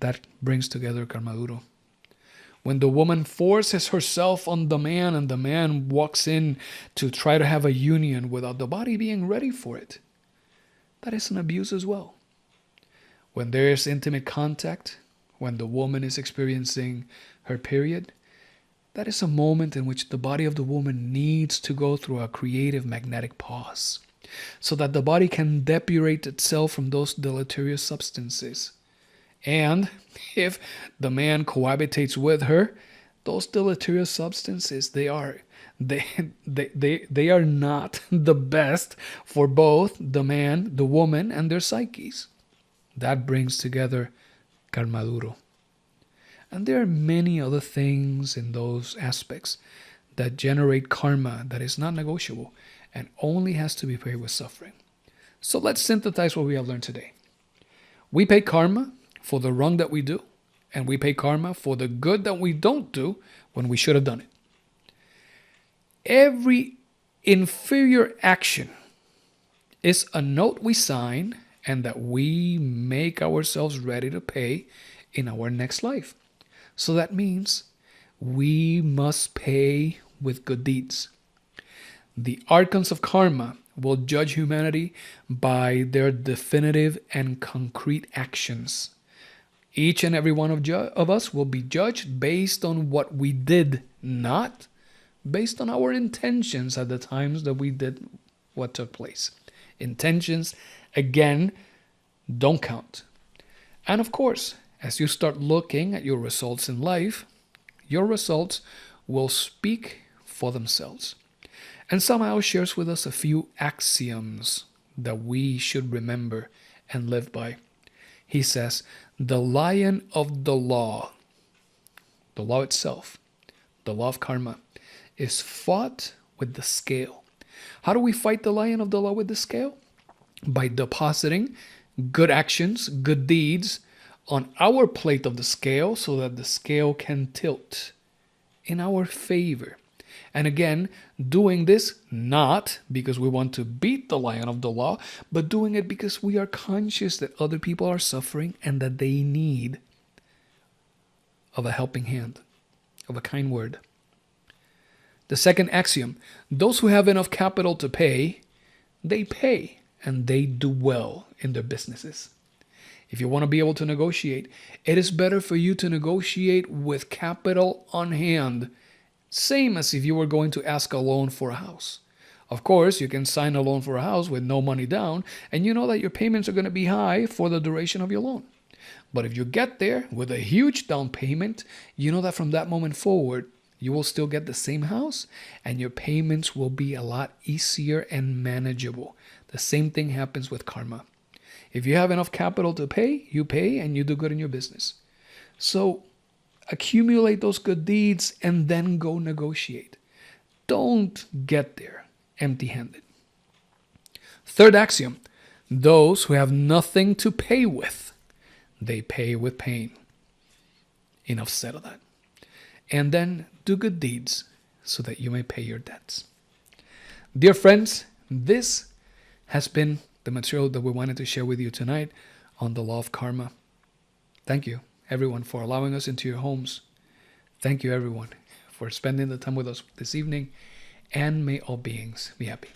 Speaker 1: That brings together karma duro. When the woman forces herself on the man and the man walks in to try to have a union without the body being ready for it, that is an abuse as well. When there is intimate contact, when the woman is experiencing her period, that is a moment in which the body of the woman needs to go through a creative magnetic pause so that the body can depurate itself from those deleterious substances. And if the man cohabitates with her, those deleterious substances, they are not the best for both the man, the woman, and their psyches. That brings together karma duro. And there are many other things in those aspects that generate karma that is not negotiable and only has to be paid with suffering. So let's synthesize what we have learned today. We pay karma for the wrong that we do, and we pay karma for the good that we don't do when we should have done it. Every inferior action is a note we sign and that we make ourselves ready to pay in our next life. So that means we must pay with good deeds. The Archons of Karma will judge humanity by their definitive and concrete actions. Each and every one of us will be judged based on what we did, not based on our intentions at the times that we did what took place. Intentions, again, don't count. And of course, as you start looking at your results in life, your results will speak for themselves. And somehow shares with us a few axioms that we should remember and live by. He says, the lion of the law itself, the law of karma, is fought with the scale. How do we fight the lion of the law with the scale? By depositing good actions, good deeds on our plate of the scale so that the scale can tilt in our favor. And again, doing this not because we want to beat the lion of the law, but doing it because we are conscious that other people are suffering and that they need of a helping hand, of a kind word. The second axiom, those who have enough capital to pay, they pay and they do well in their businesses. If you want to be able to negotiate, it is better for you to negotiate with capital on hand, same as if you were going to ask a loan for a house. Of course, you can sign a loan for a house with no money down, and you know that your payments are going to be high for the duration of your loan. But if you get there with a huge down payment, you know that from that moment forward, you will still get the same house and your payments will be a lot easier and manageable. The same thing happens with karma. If you have enough capital to pay, you pay and you do good in your business. So accumulate those good deeds and then go negotiate. Don't get there empty-handed. Third axiom, those who have nothing to pay with, they pay with pain. Enough said of that. And then do good deeds so that you may pay your debts. Dear friends, this has been the material that we wanted to share with you tonight on the law of karma. Thank you, everyone, for allowing us into your homes. Thank you, everyone, for spending the time with us this evening. And may all beings be happy.